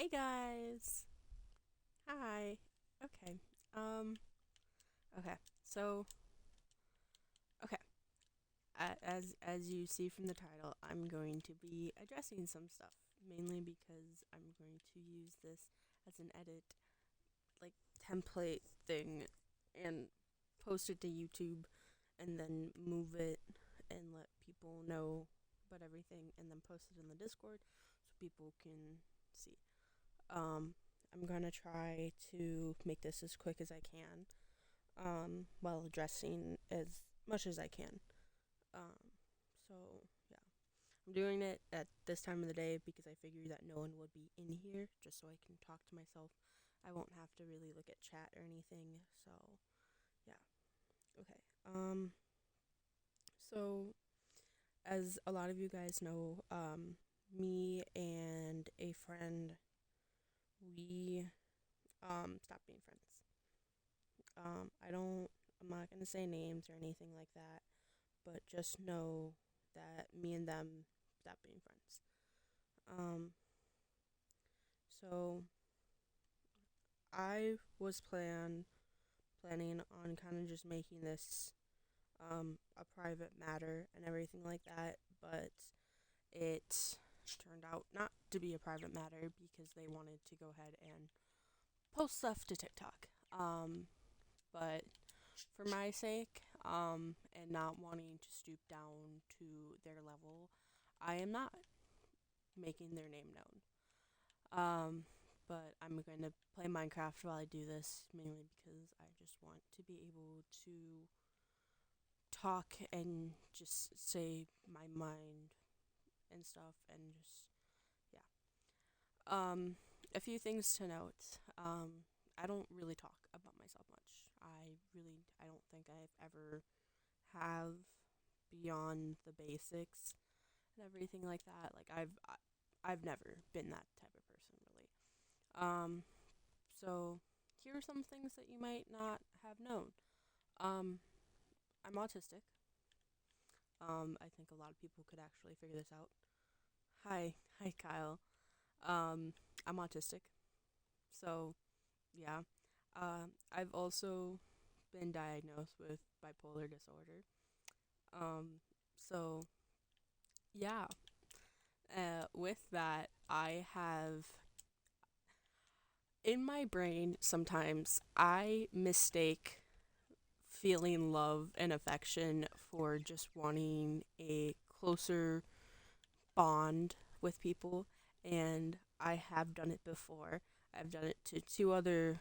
Hey guys. Hi. Okay. Um okay. So, okay. As you see from the title, I'm going to be addressing some stuff, mainly because I'm going to use this as an edit like template thing and post it to YouTube and then move it and let people know about everything and then post it in the Discord so people can see. Um I'm going to try to make this as quick as I can, while addressing as much as I can. Um, so yeah, I'm doing it at this time of the day because I figured that no one would be in here, just so I can talk to myself. I won't have to really look at chat or anything. So yeah, okay. So as a lot of you guys know, me and a friend, we stopped being friends. I don't. I'm not gonna say names or anything like that, but just know that me and them stopped being friends. Um, so I was planning on kind of just making this a private matter and everything like that, but it turned out not to be a private matter because they wanted to go ahead and post stuff to TikTok. But for my sake, and not wanting to stoop down to their level, I am not making their name known. But I'm going to play Minecraft while I do this, mainly because I just want to be able to talk and just say my mind and stuff, and just, yeah. A few things to note. I don't really talk about myself much. I don't think I've ever have beyond the basics and everything like that. Like I've never been that type of person, really. Um, so here are some things that you might not have known. Um, I'm autistic. I think a lot of people could actually figure this out. Hi, Kyle. Um, I'm autistic. So yeah. I've also been diagnosed with bipolar disorder. Um, so yeah. With that, I have in my brain sometimes I mistake feeling love and affection for just wanting a closer bond with people, and I have done it before. I've done it to two other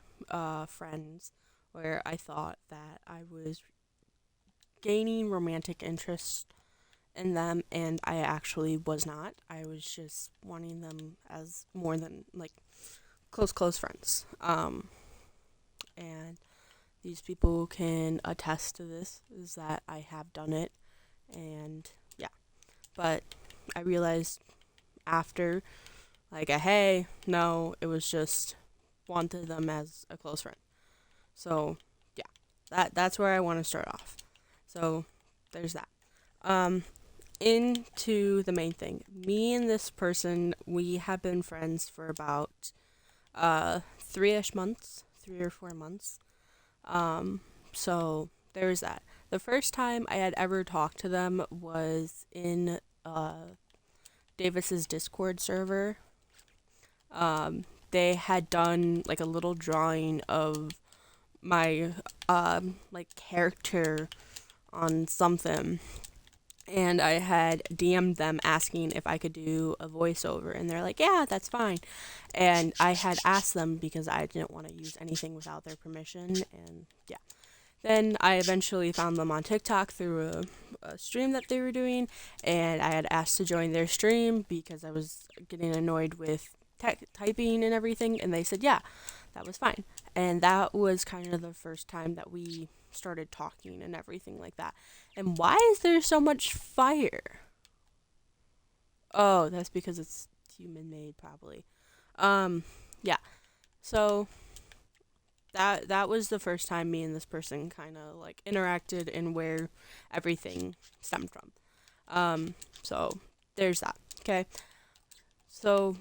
friends where I thought that I was gaining romantic interest in them, and I actually was not. I was just wanting them as more than like close friends. And these people can attest to this, is that I have done it, and yeah. But I realized after, like, hey, no, it was just wanted them as a close friend. So yeah, that's where I want to start off. So there's that. Um, Into the main thing. Me and this person, we have been friends for about 3ish months, 3 or 4 months. Um, so there's that. The first time I had ever talked to them was in Davis's Discord server. They had done like a little drawing of my like character on something, and I had DM'd them asking if I could do a voiceover, and they're like, "Yeah, that's fine." And I had asked them because I didn't want to use anything without their permission, and yeah. Then I eventually found them on TikTok through a stream that they were doing, and I had asked to join their stream because I was getting annoyed with typing and everything, and they said, yeah, that was fine. And that was kind of the first time that we started talking and everything like that. And why is there so much fire? Oh, that's because it's human made, probably. Um, yeah. So that was the first time me and this person kind of like interacted and where everything stemmed from. So there's that. Okay. So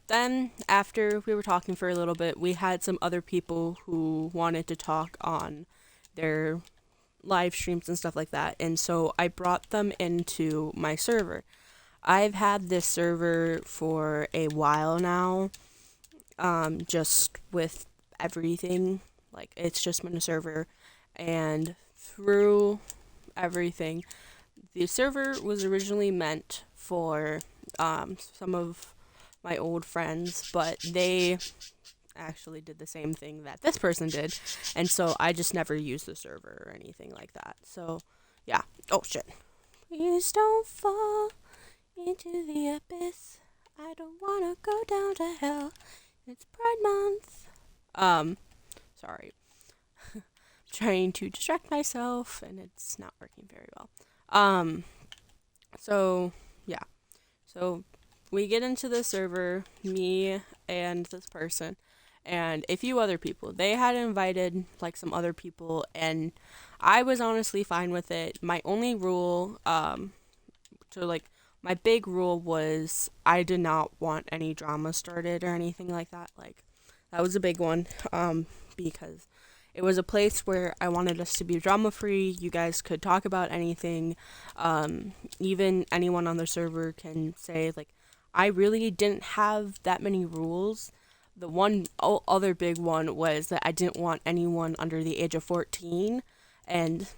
then after we were talking for a little bit, we had some other people who wanted to talk on their live streams and stuff like that. And so I brought them into my server. I've had this server for a while now, just with everything. Like, it's just been a server. And through everything, the server was originally meant for some of my old friends, but they actually did the same thing that this person did. And so I just never used the server or anything like that. So, yeah. Oh, shit. Please don't fall into the abyss. I don't wanna go down to hell. It's Pride Month. Sorry. Trying to distract myself and it's not working very well. So yeah. So we get into the server, me and this person and a few other people. They had invited like some other people and I was honestly fine with it. My only rule, so like my big rule was I did not want any drama started or anything like that. Like that was a big one, because it was a place where I wanted us to be drama free. You guys could talk about anything. Even anyone on the server can say like, I really didn't have that many rules. The one other big one was that I didn't want anyone under the age of 14, and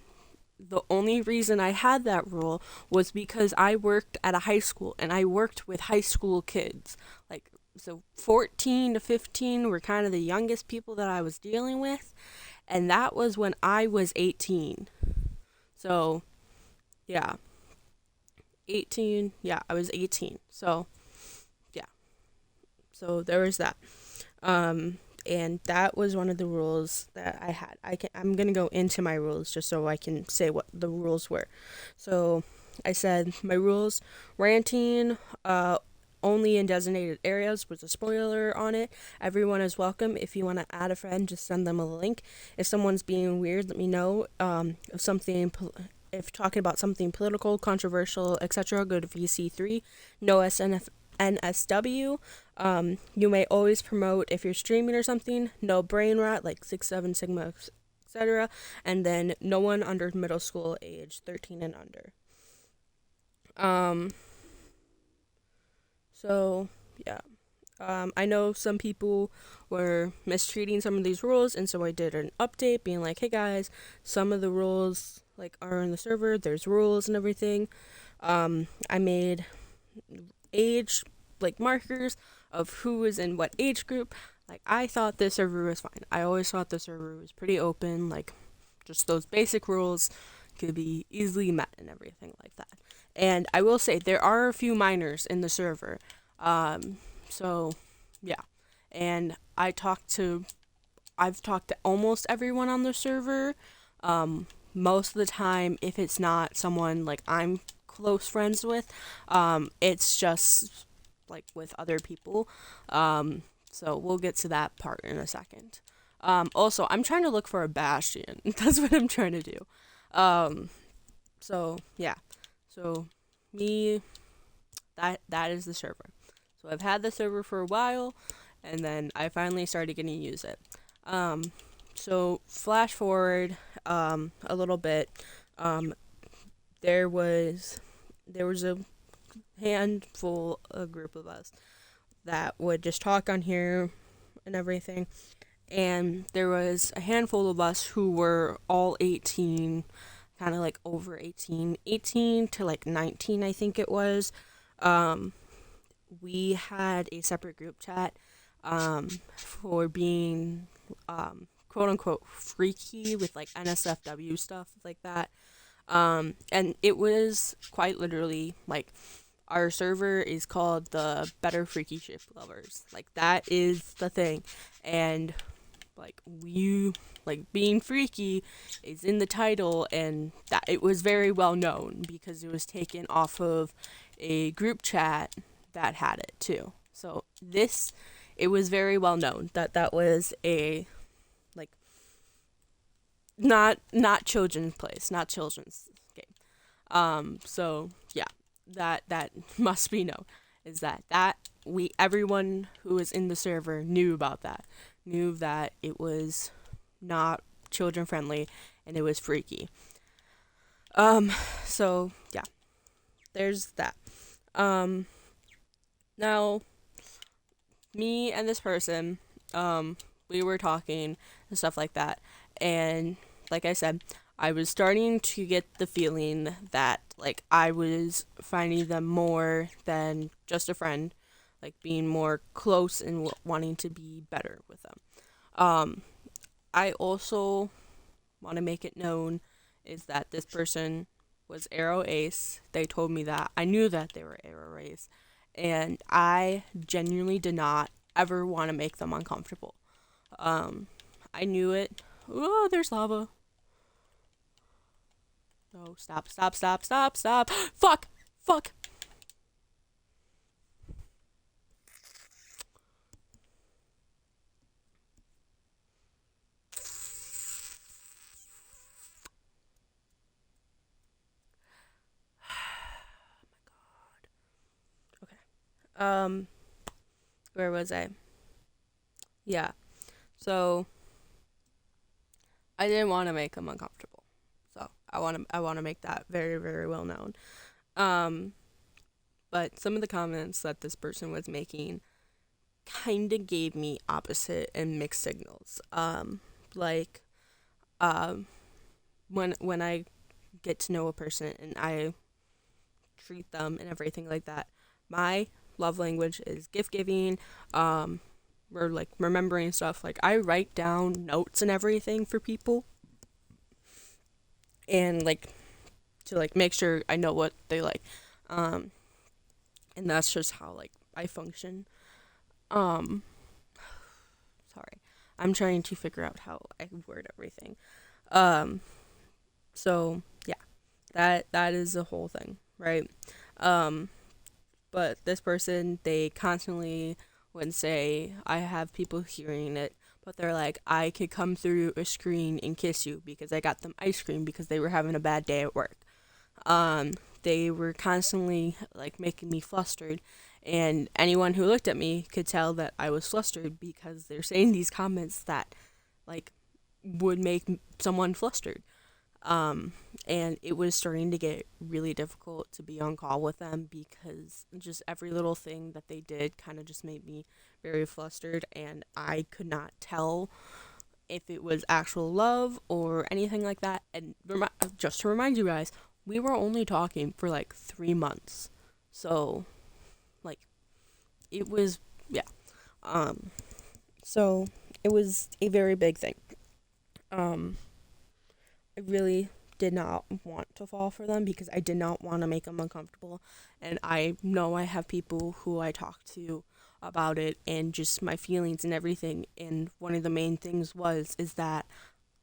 the only reason I had that rule was because I worked at a high school and I worked with high school kids. Like, so 14 to 15 were kind of the youngest people that I was dealing with, and that was when I was 18. So, yeah. 18. Yeah, I was 18. So, yeah. So there was that. And that was one of the rules that I had. I'm gonna go into my rules just so I can say what the rules were. So I said my rules: ranting, only in designated areas with a spoiler on it. Everyone is welcome. If you want to add a friend, just send them a link. If someone's being weird, let me know. If talking about something political, controversial, etc., go to VC3. No NSW. You may always promote if you're streaming or something. No brain rot like 6, 7, Sigma, etc. And then no one under middle school age, 13 and under. So yeah. I know some people were mistreating some of these rules, and so I did an update being like, hey guys, some of the rules like are in the server, there's rules and everything. I made age like markers of who is in what age group. Like, I thought this server was fine. I always thought the server was pretty open, like just those basic rules could be easily met and everything like that. And I will say there are a few minors in the server. So yeah. And I've talked to almost everyone on the server. Most of the time, if it's not someone like I'm close friends with, it's just like with other people. So we'll get to that part in a second. Also, I'm trying to look for a bastion. That's what I'm trying to do. So yeah. So me, that is the server. So I've had the server for a while, and then I finally started getting to use it. So flash forward a little bit. There was a handful, a group of us that would just talk on here and everything. And there was a handful of us who were all 18, kind of like over 18, 18 to like 19, I think it was. We had a separate group chat for being quote unquote freaky with like NSFW stuff like that. And it was quite literally like, our server is called the Better Freaky Shift Lovers. Like, that is the thing. And like, we like being freaky is in the title, and that it was very well known because it was taken off of a group chat that had it too. So it was very well known that was a like not children's place, not children's game. So yeah, that must be known. is that we everyone who was in the server knew about that, knew that it was not children friendly and it was freaky. Um, so yeah, there's that. Um, Now me and this person, we were talking and stuff like that, and like I said, I was starting to get the feeling that like I was finding them more than just a friend, like being more close and wanting to be better with them. Um, I also want to make it known is that this person was Arrow Ace. They told me that. I knew that they were Arrow Ace. And I genuinely did not ever want to make them uncomfortable. Um, I knew it. Oh, there's lava. No, stop, stop, stop, stop, stop. Fuck! Fuck! Okay. Where was I? Yeah. So I didn't want to make them uncomfortable. So I want to make that very very well known. Um, but some of the comments that this person was making kind of gave me opposite and mixed signals. Like um, when I get to know a person and I treat them and everything like that, my love language is gift giving. Or like remembering stuff. Like I write down notes and everything for people, and like to like make sure I know what they like. Um, and that's just how like I function. Um, Sorry, I'm trying to figure out how I word everything. Um, so yeah, that is the whole thing, right? Um, but this person, they constantly would say, I have people hearing it, but they're like, I could come through a screen and kiss you because I got them ice cream because they were having a bad day at work. Um, they were constantly like making me flustered, and anyone who looked at me could tell that I was flustered because they're saying these comments that like would make someone flustered. Um, and it was starting to get really difficult to be on call with them because just every little thing that they did kind of just made me very flustered, and I could not tell if it was actual love or anything like that. And just to remind you guys, we were only talking for like 3 months, so like it was yeah. Um, so it was a very big thing. Um, I really did not want to fall for them because I did not want to make them uncomfortable. And I know I have people who I talk to about it and just my feelings and everything. And one of the main things is that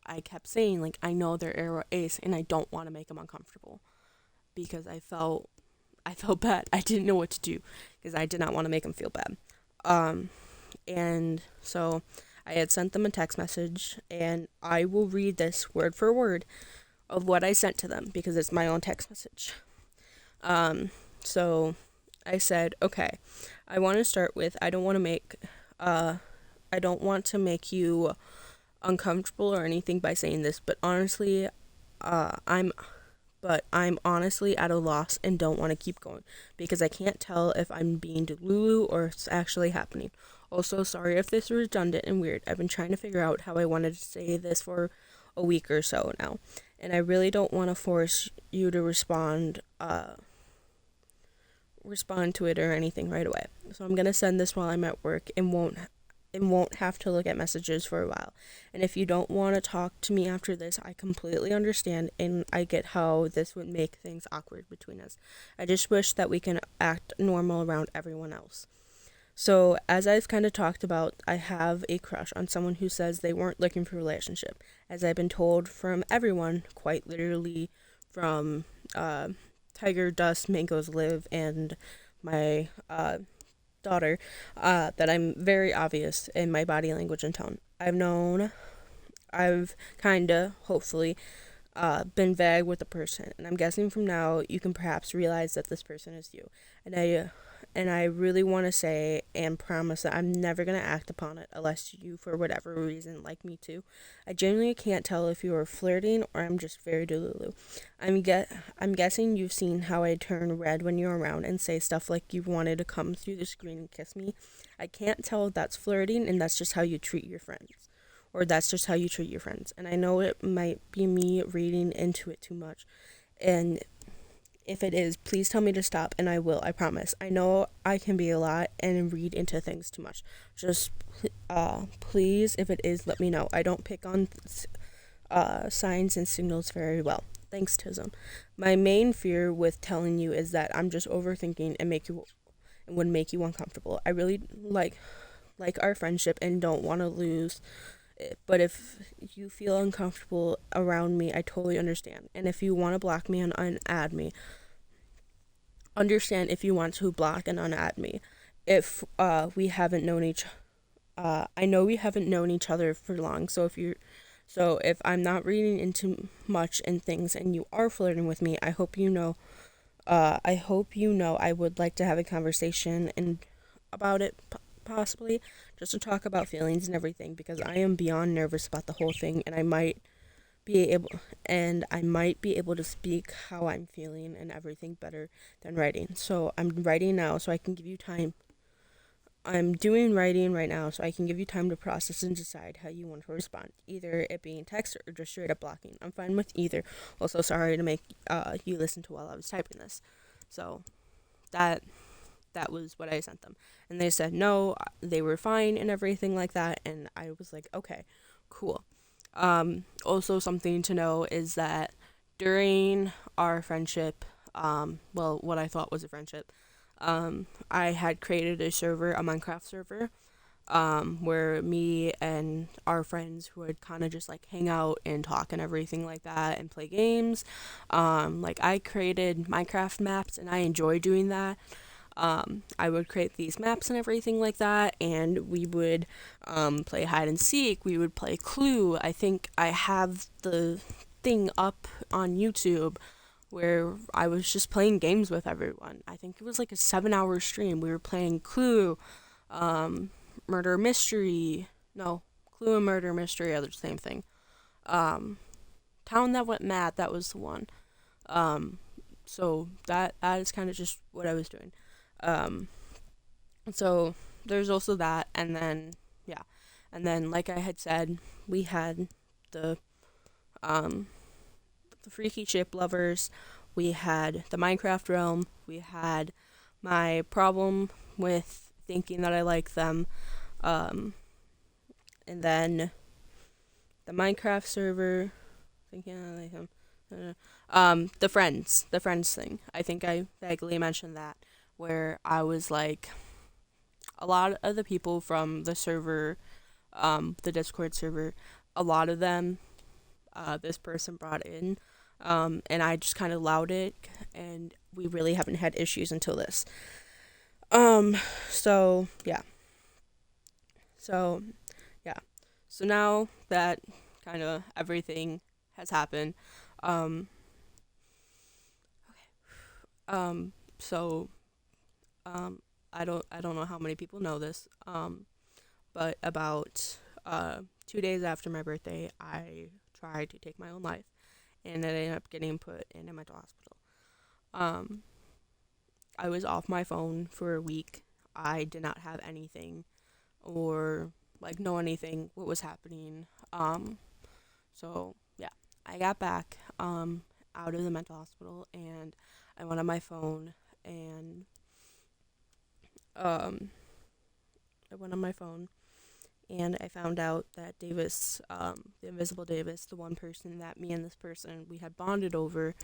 I kept saying like I know they're Arrow Ace and I don't want to make them uncomfortable because I felt bad. I didn't know what to do because I did not want to make them feel bad. Um, and so I had sent them a text message, and I will read this word for word of what I sent to them because it's my own text message. Um, so I said, okay, I want to start with uh, I don't want to make you uncomfortable or anything by saying this, but honestly, I'm I'm honestly at a loss and don't want to keep going because I can't tell if I'm being delulu or it's actually happening. Also, sorry if this is redundant and weird. I've been trying to figure out how I wanted to say this for a week or so now, and I really don't want to force you to respond to it or anything right away. So I'm gonna send this while I'm at work and won't have to look at messages for a while. And if you don't want to talk to me after this, I completely understand and I get how this would make things awkward between us. I just wish that we can act normal around everyone else. So, as I've kind of talked about, I have a crush on someone who says they weren't looking for a relationship, as I've been told from everyone, quite literally from Tiger Dust, Mangoes Live, and my daughter, that I'm very obvious in my body language and tone. I've kinda, hopefully, been vague with the person, and I'm guessing from now you can perhaps realize that this person is you. And And I really want to say and promise that I'm never going to act upon it unless you, for whatever reason, like me too. I genuinely can't tell if you are flirting or I'm just very delulu. I'm guessing you've seen how I turn red when you're around and say stuff like you wanted to come through the screen and kiss me. I can't tell if that's flirting and that's just how you treat your friends. Or that's just how you treat your friends. And I know it might be me reading into it too much. And if it is, please tell me to stop, and I will, I promise. I know I can be a lot and read into things too much. Just, please, if it is, let me know. I don't pick on signs and signals very well. Thanks, Tism. My main fear with telling you is that I'm just overthinking and would make you uncomfortable. I really like our friendship and don't want to lose it. But if you feel uncomfortable around me, I totally understand. And if you want to block me and unadd me, understand if you want to block and unadd me. If we haven't known each I know we haven't known each other for long, so if I'm not reading into much and things and you are flirting with me, I hope you know I would like to have a conversation and about it possibly just to talk about feelings and everything because I am beyond nervous about the whole thing be able I might be able to speak how I'm feeling and everything better than writing. So I'm writing now so I can give you time. I'm doing writing right now so I can give you time to process and decide how you want to respond. Either it being text or just straight up blocking. I'm fine with either. Also, sorry to make you listen to while I was typing this. So that that was what I sent them. And they said no, they were fine and everything like that. And I was like, okay, cool. Also, something to know is that during our friendship, well, what I thought was a friendship, I had created a server, a Minecraft server, where me and our friends would kind of just like hang out and talk and everything like that and play games. Like I created Minecraft maps and I enjoy doing that. I would create these maps and everything like that, and we would play hide and seek. We would play Clue. I think I have the thing up on YouTube where I was just playing games with everyone. I think it was like a 7 hour stream. We were playing Clue, um, Murder Mystery. No, Clue and Murder Mystery are the same thing. Um, Town That Went Mad, that was the one. Um, so that is kind of just what I was doing. Um, so there's also that, and then yeah, and then like I had said, we had the um the freaky ship lovers, we had the Minecraft realm, we had my problem with thinking that I like them, um, and then the Minecraft server, thinking I like them. The friends thing. I think I vaguely mentioned that, where I was like, a lot of the people from the server, the Discord server, a lot of them, this person brought in, and I just kind of allowed it, and we really haven't had issues until this. Um, so yeah, so yeah, so now that kind of everything has happened, um, um, so um, I don't know how many people know this, but about 2 days after my birthday, I tried to take my own life, and I ended up getting put in a mental hospital. Um, I was off my phone for a week. I did not have anything or like know anything what was happening. So yeah, I got back out of the mental hospital and I went on my phone and um I went on my phone and I found out that Davis, the Invisible Davis, the one person that me and this person we had bonded over,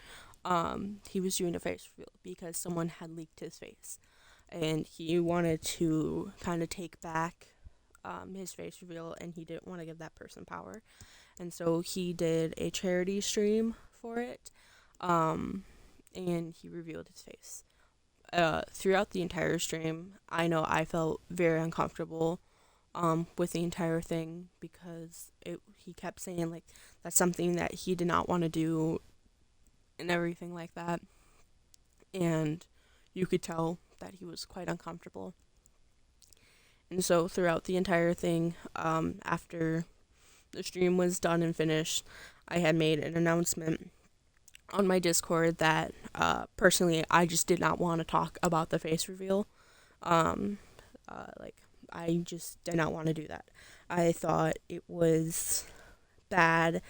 he was doing a face reveal because someone had leaked his face, and he wanted to kind of take back his face reveal, and he didn't want to give that person power, and so he did a charity stream for it, um, and he revealed his face. Throughout the entire stream, I know I felt very uncomfortable with the entire thing because he kept saying like that's something that he did not want to do and everything like that, and you could tell that he was quite uncomfortable. And so throughout the entire thing, after the stream was done and finished, I had made an announcement on my Discord that personally I just did not want to talk about the face reveal. Um, like I just did not want to do that. I thought it was bad.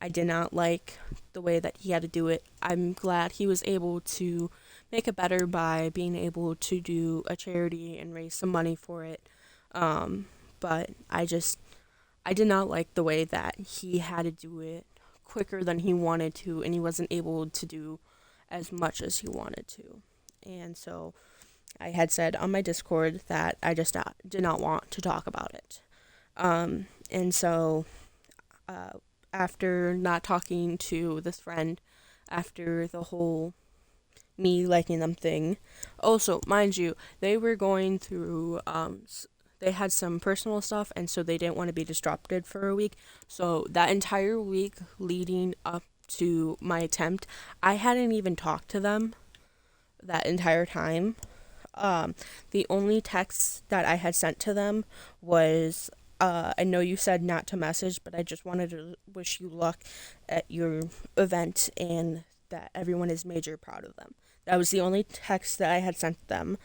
I did not like the way that he had to do it. I'm glad he was able to make it better by being able to do a charity and raise some money for it. Um, but I did not like the way that he had to do it quicker than he wanted to, and he wasn't able to do as much as he wanted to. And so I had said on my Discord that I just did not want to talk about it. And so after not talking to this friend, after the whole me liking them thing, also, mind you, they were going through, they had some personal stuff, and so they didn't want to be disrupted for a week. So that entire week leading up to my attempt, I hadn't even talked to them that entire time. The only text that I had sent to them was, I know you said not to message, but I just wanted to wish you luck at your event and that everyone is major proud of them. That was the only text that I had sent them,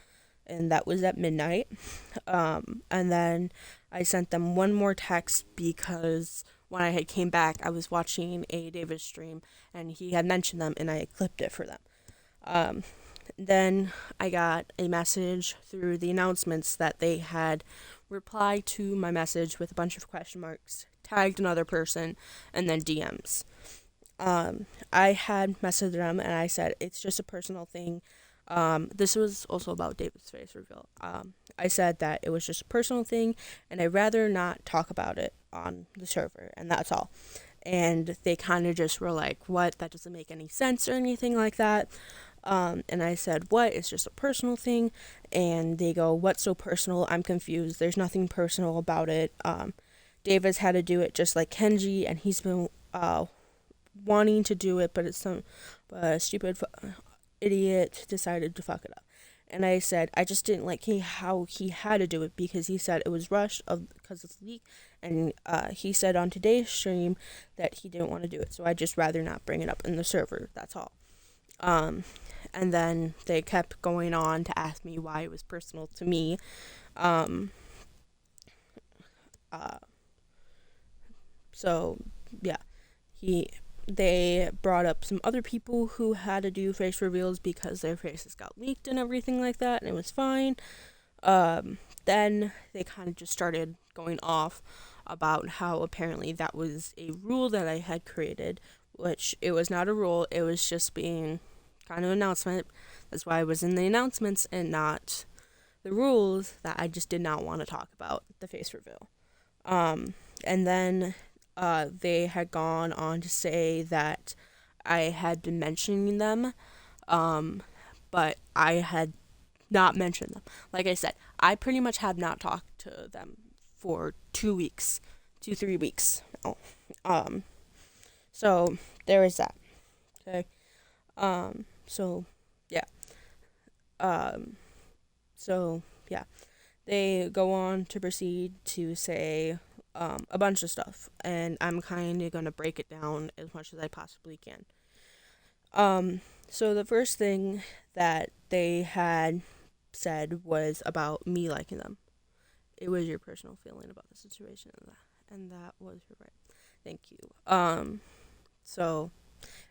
and that was at midnight. And then I sent them one more text because when I had came back, I was watching a Davis stream, and he had mentioned them, and I had clipped it for them. Then I got a message through the announcements that they had replied to my message with a bunch of question marks, tagged another person, and then DMs. I had messaged them and I said, it's just a personal thing. This was also about David's face reveal. I said that it was just a personal thing and I'd rather not talk about it on the server, and that's all. And they kind of just were like, what? That doesn't make any sense or anything like that. And I said, what? It's just a personal thing. And they go, what's so personal? I'm confused. There's nothing personal about it. Davis had to do it just like Kenji, and he's been wanting to do it, but it's some stupid idiot decided to fuck it up. And I said, I just didn't like how he had to do it because he said it was rushed because it's leak. And he said on today's stream that he didn't want to do it. So I'd just rather not bring it up in the server. That's all. And then they kept going on to ask me why it was personal to me. Um, uh, so yeah, they brought up some other people who had to do face reveals because their faces got leaked and everything like that, and it was fine. Then they kind of just started going off about how apparently that was a rule that I had created, which it was not a rule. It was just being kind of an announcement. That's why I was in the announcements and not the rules, that I just did not want to talk about the face reveal. And then they had gone on to say that I had been mentioning them, but I had not mentioned them. Like I said, I pretty much have not talked to them for 2 weeks, 3 weeks. Um, so there is that. Okay. So yeah. So yeah, they go on to proceed to say a bunch of stuff, and I'm kind of gonna break it down as much as I possibly can. So the first thing that they had said was about me liking them. It was your personal feeling about the situation, and that was your right. Thank you. So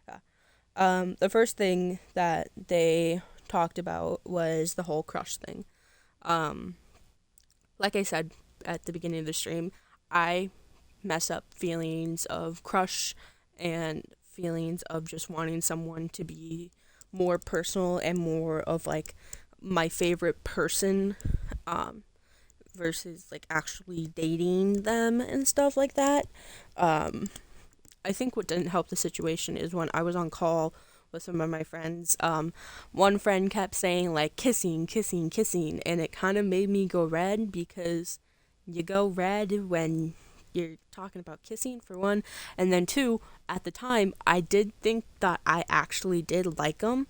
yeah. The first thing that they talked about was the whole crush thing. Like I said at the beginning of the stream, I mess up feelings of crush and feelings of just wanting someone to be more personal and more of like my favorite person, versus like actually dating them and stuff like that. I think what didn't help the situation is when I was on call with some of my friends, one friend kept saying like kissing, kissing, kissing, and it kind of made me go red because you go red when you're talking about kissing, for one, and then two, at the time I did think that I actually did like them,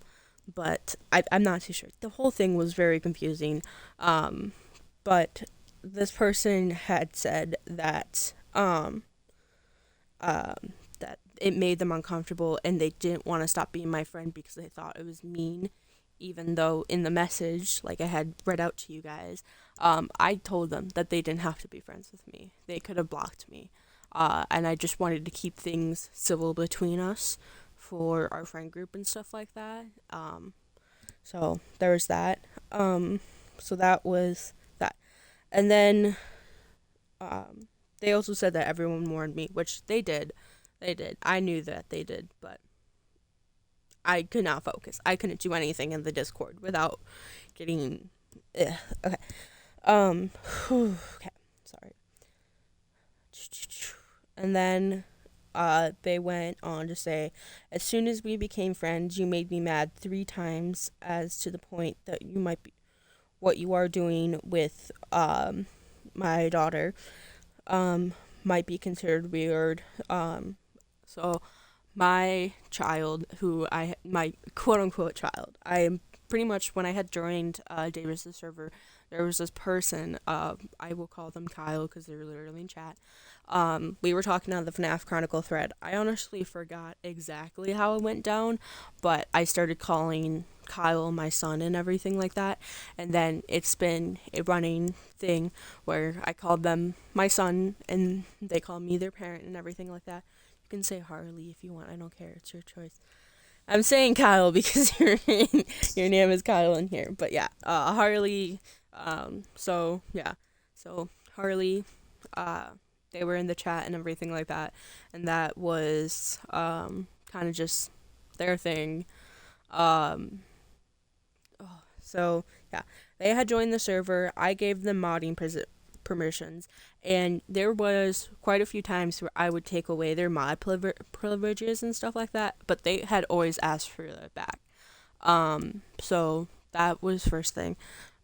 but I'm not too sure. The whole thing was very confusing. Um, but this person had said that it made them uncomfortable and they didn't want to stop being my friend because they thought it was mean, even though in the message, like I had read out to you guys, I told them that they didn't have to be friends with me. They could have blocked me. And I just wanted to keep things civil between us for our friend group and stuff like that. So there was that. So that was that. And then they also said that everyone warned me, which they did. They did. I knew that they did, but I could not focus. I couldn't do anything in the Discord without getting. Okay. Okay. Sorry. And then they went on to say, as soon as we became friends, you made me mad 3 times, as to the point that you might be what you are doing with my daughter might be considered weird. So my child, my quote unquote child, I am pretty much when I had joined Davis' server, there was this person. I will call them Kyle because they're literally in chat. We were talking on the FNAF Chronicle thread. I honestly forgot exactly how it went down, but I started calling Kyle my son and everything like that. And then it's been a running thing where I called them my son and they call me their parent and everything like that. You can say Harley if you want. I don't care. It's your choice. I'm saying Kyle because your name is Kyle in here. But yeah, Harley. So yeah, so Harley. They were in the chat and everything like that, and that was kind of just their thing. Um, so yeah, they had joined the server. I gave them modding permissions, and there was quite a few times where I would take away their mod privileges and stuff like that, but they had always asked for that back. So that was first thing.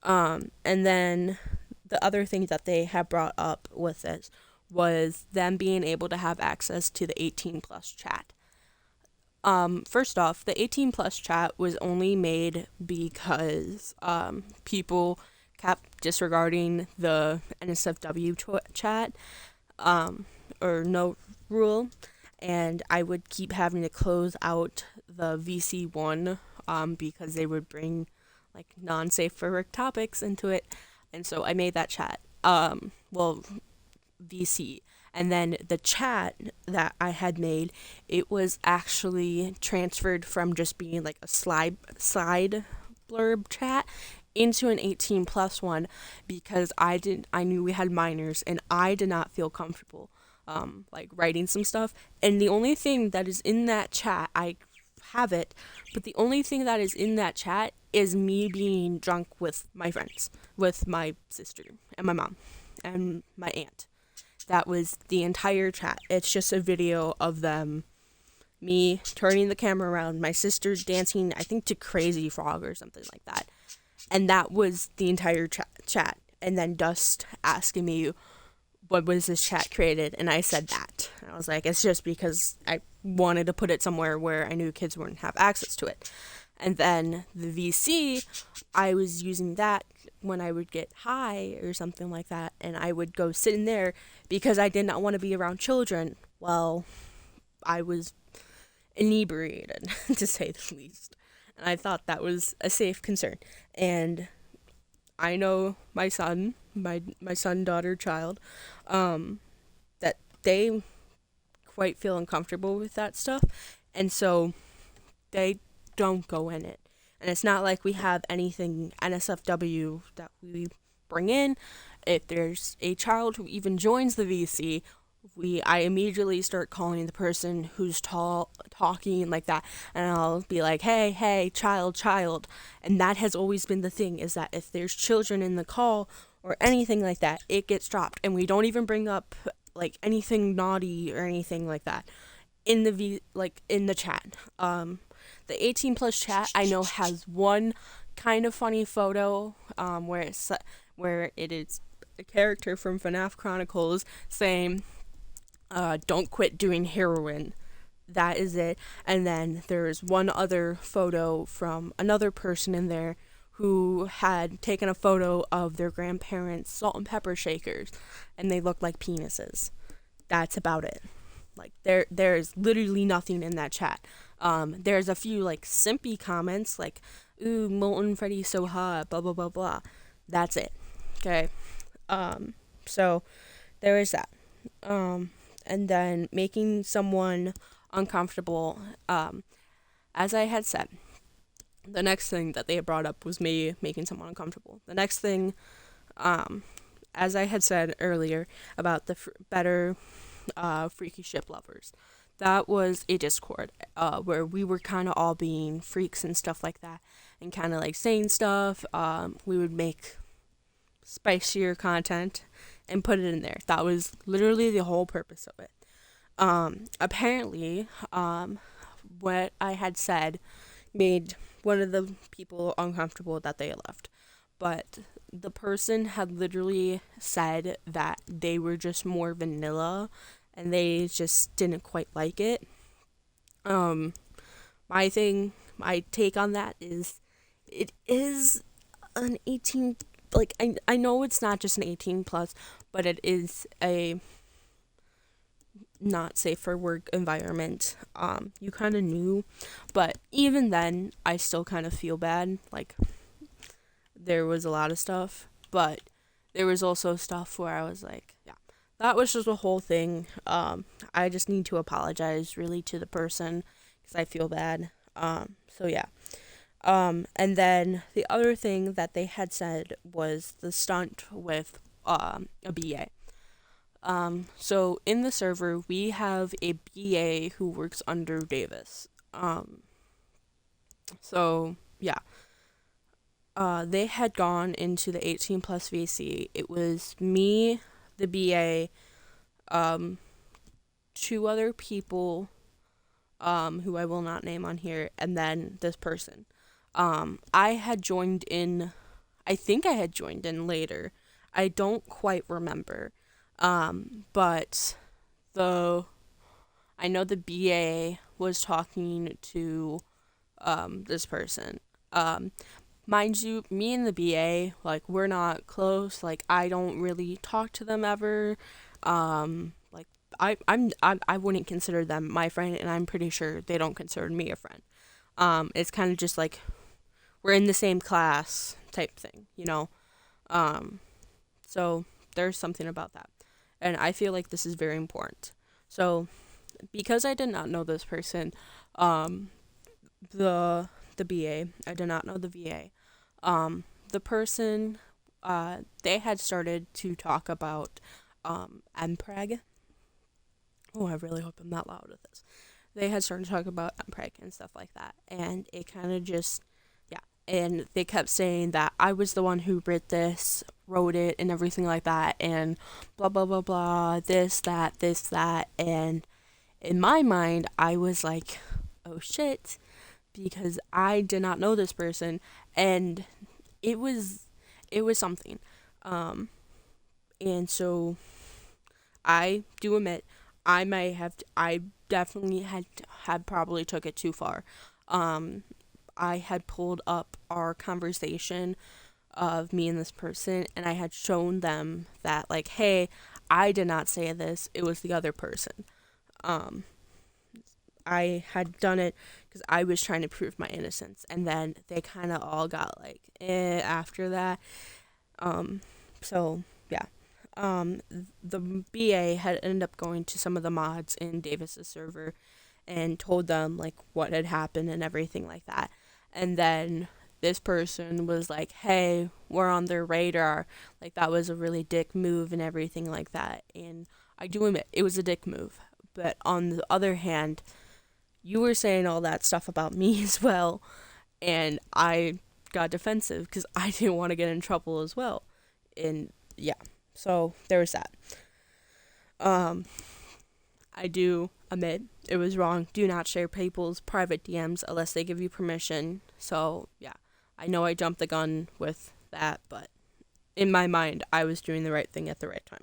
And then the other thing that they had brought up with this was them being able to have access to the 18 plus chat. First off, the 18 plus chat was only made because people kept disregarding the NSFW chat or no rule, and I would keep having to close out the VC1 because they would bring like non-safe for work topics into it, and so I made that chat. Well, VC. And then the chat that I had made, it was actually transferred from just being like a slide blurb chat into an 18 plus one because I knew we had minors and I did not feel comfortable like writing some stuff. And the only thing that is in that chat, I have it, but the only thing that is in that chat is me being drunk with my friends, with my sister and my mom and my aunt. That was the entire chat. It's just a video of them, me turning the camera around, my sister dancing, I think to Crazy Frog or something like that. And that was the entire chat. And then Dust asking me, what was this chat created? And I said that. I was like, it's just because I wanted to put it somewhere where I knew kids wouldn't have access to it. And then the VC, I was using that when I would get high or something like that, and I would go sit in there because I did not want to be around children while I was inebriated, to say the least. And I thought that was a safe concern. And I know my son, my son, daughter, child, that they quite feel uncomfortable with that stuff, and so they don't go in it. And it's not like we have anything NSFW that we bring in. If there's a child who even joins the VC, I immediately start calling the person who's talking like that, and I'll be like, hey, child. And that has always been the thing, is that if there's children in the call or anything like that, it gets dropped, and we don't even bring up like anything naughty or anything like that in the chat. The 18 plus chat I know has one kind of funny photo where it is a character from FNAF Chronicles saying, "Don't quit doing heroin." that is it. And then there's one other photo from another person in there who had taken a photo of their grandparents' salt and pepper shakers, and they looked like penises. That's about it. Like there's literally nothing in that chat. There's a few like simpy comments like, "Ooh, Molten Freddy's so hot," blah blah blah blah. That's it. Okay. So there is that. And then making someone uncomfortable. As I had said, the next thing that they had brought up was me making someone uncomfortable. The next thing, as I had said earlier about the better freaky ship lovers, that was a Discord where we were kind of all being freaks and stuff like that, and kind of like saying stuff. We would make spicier content and put it in there. That was literally the whole purpose of it. Apparently, what I had said made one of the people uncomfortable that they left. But the person had literally said that they were just more vanilla and they just didn't quite like it. Um, my take on that is it is an 18, like, I know it's not just an 18 plus, but it is a not safe for work environment. You kind of knew, but even then, I still kind of feel bad. Like, there was a lot of stuff, but there was also stuff where I was like, yeah, that was just a whole thing. I just need to apologize really to the person because I feel bad. So yeah. And then the other thing that they had said was the stunt with a BA. So in the server, we have a BA who works under Davis. So yeah. They had gone into the 18 plus VC. It was me, the BA, two other people, who I will not name on here, and then this person. I had joined in, I think I had joined in later. I don't quite remember. But I know the BA was talking to, this person. Mind you, me and the BA, like, we're not close. Like, I don't really talk to them ever. Like, I wouldn't consider them my friend, and I'm pretty sure they don't consider me a friend. It's kind of just like we're in the same class type thing, you know? So there's something about that. And I feel like this is very important. So, because I did not know this person, the BA, I did not know the VA. The person, they had started to talk about MPreg. Oh, I really hope I'm not loud with this. They had started to talk about MPreg and stuff like that, and it kind of just, yeah. And they kept saying that I was the one who wrote it, and everything like that, and blah blah blah blah, this that, and in my mind, I was like, oh shit, because I did not know this person, and it was something. And so I do admit I definitely had probably took it too far. I had pulled up our conversation of me and this person, and I had shown them that, like, hey, I did not say this, it was the other person. I had done it because I was trying to prove my innocence, and then they kind of all got like after that. So yeah. The BA had ended up going to some of the mods in Davis's server and told them like what had happened and everything like that. And then this person was like, "Hey, we're on their radar." Like, that was a really dick move and everything like that. And I do admit it was a dick move. But on the other hand, you were saying all that stuff about me as well, and I got defensive because I didn't want to get in trouble as well. And yeah, so there was that. I do admit it was wrong. Do not share people's private DMs unless they give you permission. So yeah, I know I jumped the gun with that, but in my mind, I was doing the right thing at the right time.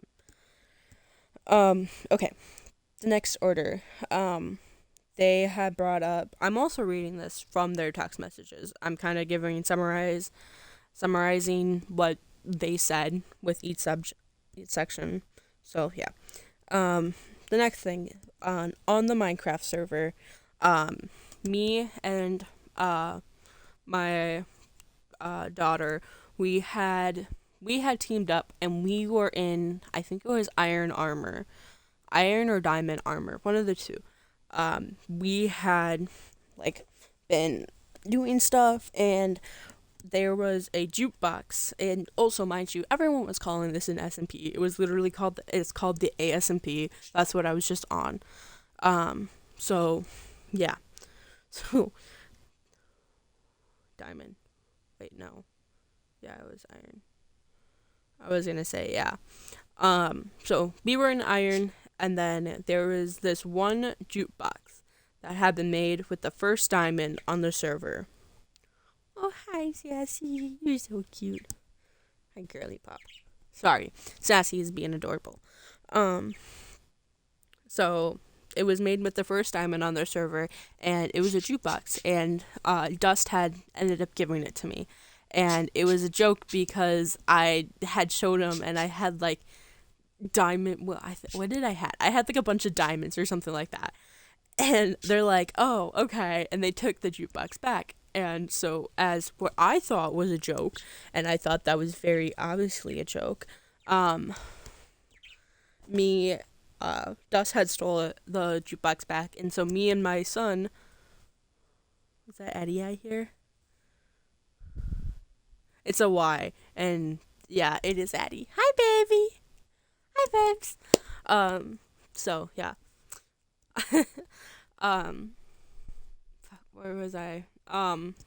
Okay, the next order. they had brought up. I'm also reading this from their text messages. I'm kind of summarizing what they said with each section. So yeah. The next thing on the Minecraft server, me and my daughter, we had teamed up and we were in, I think it was iron or diamond armor, one of the two. We had like been doing stuff, and there was a jukebox, and also, mind you, everyone was calling this an SMP. It was literally it's called the ASMP. That's what I was just on. So yeah. So diamond. Wait, no. Yeah, it was iron. I was gonna say yeah. So we were in iron, and then there was this one jukebox that had been made with the first diamond on the server. Oh, hi, Sassy. You're so cute. Hi, girly pop. Sorry, Sassy is being adorable. Um, so it was made with the first diamond on their server, and it was a jukebox, and Dust had ended up giving it to me. And it was a joke because I had showed him, and I had like diamond. Well, what did I had? I had like a bunch of diamonds or something like that. And they're like, "Oh, okay," and they took the jukebox back. And so, as what I thought was a joke, and I thought that was very obviously a joke, um, me, Dust had stole the jukebox back, and so me and my son, is that Eddie I hear? It's a Y, and yeah, it is Addie. Hi, baby. Hi, babes. So yeah. um, where was I?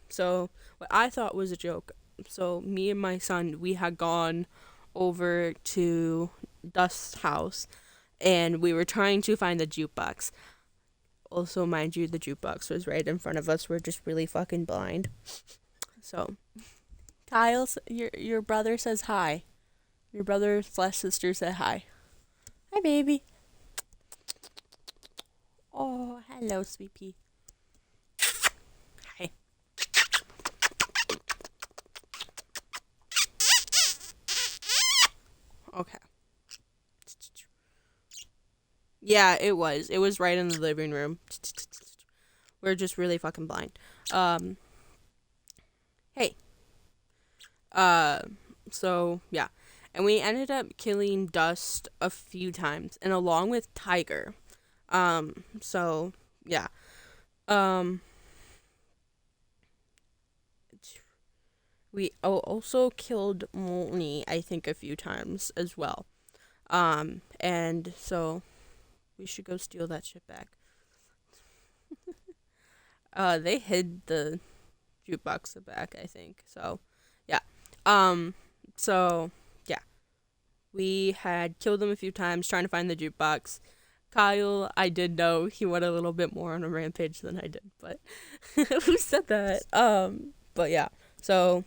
So what I thought was a joke. So me and my son, we had gone over to Dust's house, and we were trying to find the jukebox. Also, mind you, the jukebox was right in front of us. We're just really fucking blind. So, Kyle, your brother says hi. Your brother slash sister said hi. Hi, baby. Oh, hello, sweet pea. Hi. Okay. Yeah, it was. It was right in the living room. We're just really fucking blind. Hey. Uh, so, yeah. And we ended up killing Dust a few times, and along with Tiger. So, yeah. Um, we also killed Molny, I think, a few times as well. And so we should go steal that shit back. They hid the jukebox back, I think. So, yeah. Um, so yeah, we had killed them a few times trying to find the jukebox. Kyle, I did know he went a little bit more on a rampage than I did, but who said that? But yeah, so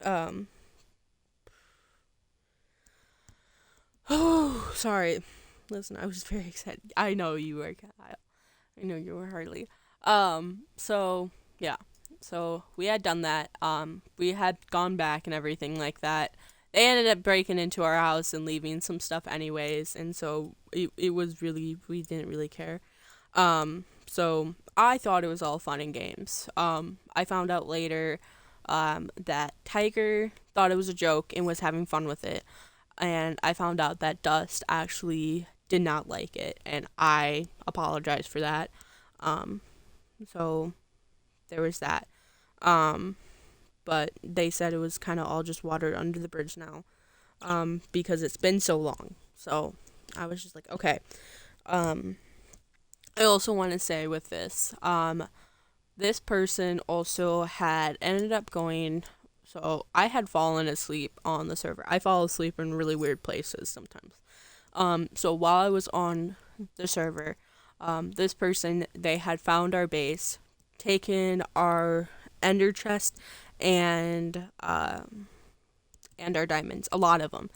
um, oh, sorry. Listen, I was very excited. I know you were, Kyle. I know you were Harley. So yeah, so we had done that. We had gone back and everything like that. They ended up breaking into our house and leaving some stuff anyways, and so it was really, we didn't really care. So I thought it was all fun and games. I found out later, that Tiger thought it was a joke and was having fun with it, and I found out that Dust actually did not like it, and I apologize for that. Um, so there was that. Um, but they said it was kind of all just water under the bridge now, because it's been so long. So I was just like, okay. I also want to say with this, this person also had ended up going. So I had fallen asleep on the server. I fall asleep in really weird places sometimes. So while I was on the server, this person, they had found our base, taken our ender chest, and our diamonds, a lot of them.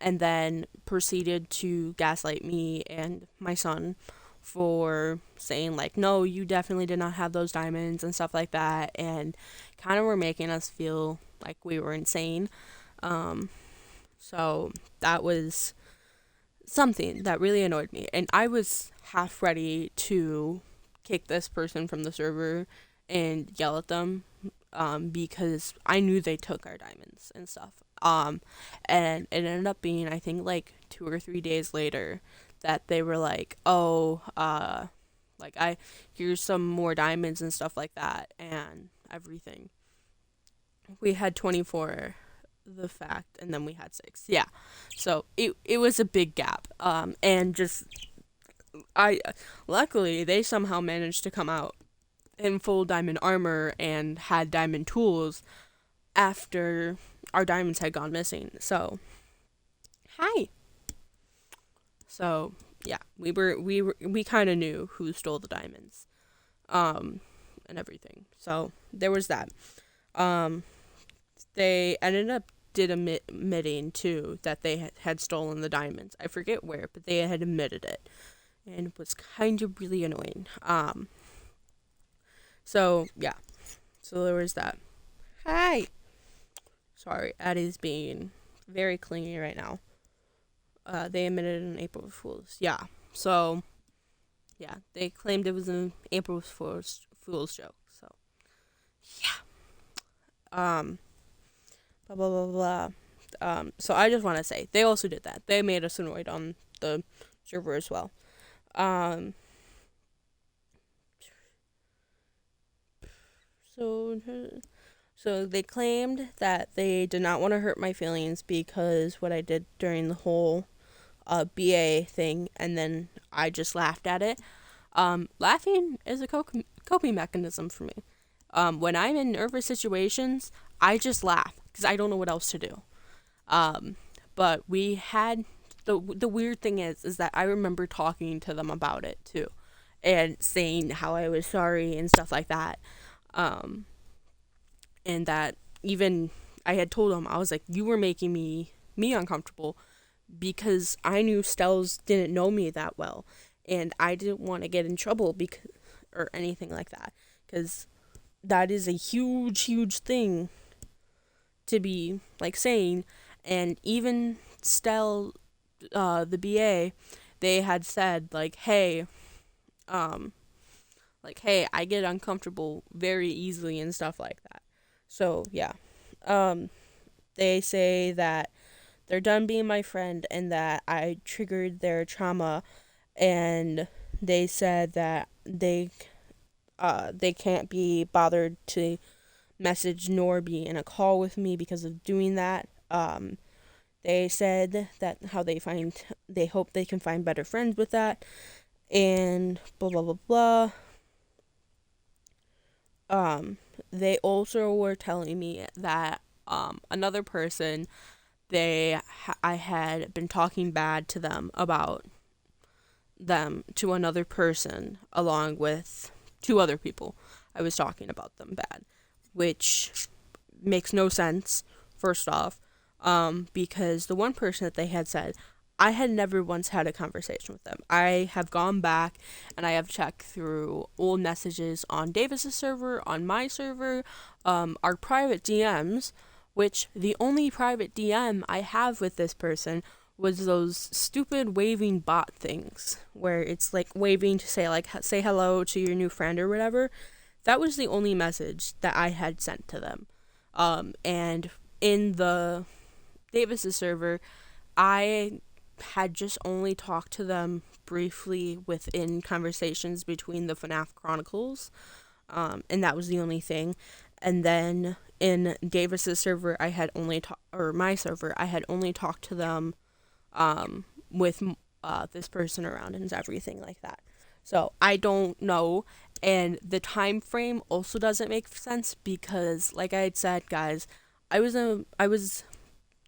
and then proceeded to gaslight me and my son for saying like, no, you definitely did not have those diamonds and stuff like that, and kind of were making us feel like we were insane. um so that was something that really annoyed me, and I was half ready to kick this person from the server and yell at them, because I knew they took our diamonds and stuff. And it ended up being, I think, like 2 or 3 days later, that they were like, "Oh, like I here's some more diamonds and stuff like that and everything." We had 24, the fact, and then we had 6. Yeah, so it was a big gap. And just I luckily they somehow managed to come out in full diamond armor and had diamond tools after our diamonds had gone missing. So, hi. So, yeah, we kind of knew who stole the diamonds. And everything. So, there was that. Um they ended up admitting too that they had stolen the diamonds. I forget where, but they had admitted it, and it was kind of really annoying. So yeah, so there was that. Hi. Sorry, Addie's being very clingy right now. They admitted an April Fool's. Yeah. So, yeah, they claimed it was an April Fool's joke. So, yeah. Blah blah blah blah. So I just want to say they also did that. They made us annoyed on the server as well. Um. So So they claimed that they did not want to hurt my feelings because what I did during the whole BA thing, and then I just laughed at it. Laughing is a coping mechanism for me. When I'm in nervous situations, I just laugh because I don't know what else to do. Um, but we had the weird thing is that I remember talking to them about it too, and saying how I was sorry and stuff like that. Um, and that even I had told him, I was like, you were making me uncomfortable because I knew Stells didn't know me that well, and I didn't want to get in trouble because or anything like that, because that is a huge thing to be like saying. And even Stell, the BA, they had said um like, hey, I get uncomfortable very easily and stuff like that. So yeah, um, they say that they're done being my friend and that I triggered their trauma, and they said that they can't be bothered to message nor be in a call with me because of doing that. They said that they hope they can find better friends with that, and blah blah blah blah. Um, they also were telling me that another person I had been talking bad to them about them to another person along with 2 other people. I was talking about them bad, which makes no sense. First off, because the one person that they had said, I had never once had a conversation with them. I have gone back and I have checked through old messages on Davis's server, on my server, our private DMs, which the only private DM I have with this person was those stupid waving bot things where it's like waving to say hello to your new friend or whatever. That was the only message that I had sent to them. And in the Davis's server, I had just only talked to them briefly within conversations between the FNAF Chronicles, and that was the only thing. And then in Davis's server, or my server, I had only talked to them with this person around and everything like that. So I don't know, and the time frame also doesn't make sense because, like I had said, guys, I was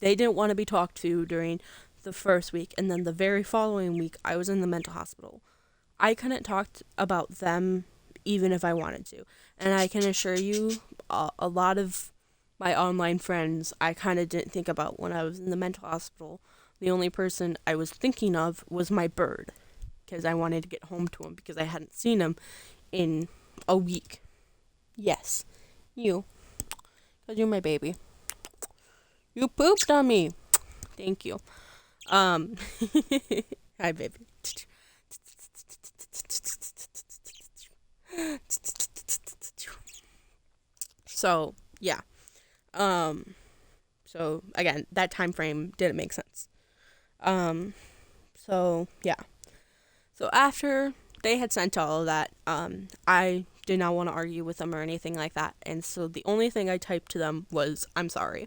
they didn't want to be talked to during the first week, and then the very following week I was in the mental hospital. I couldn't talk about them even if I wanted to, and I can assure you, a lot of my online friends I kind of didn't think about when I was in the mental hospital, The only person I was thinking of was my bird, because I wanted to get home to him because I hadn't seen him in a week. Yes, you, because you're my baby. You pooped on me. Thank you. Um, hi, baby. So yeah. Um, so again, that time frame didn't make sense. Um, so yeah. So after they had sent all of that, I did not want to argue with them or anything like that, and so the only thing I typed to them was "I'm sorry,"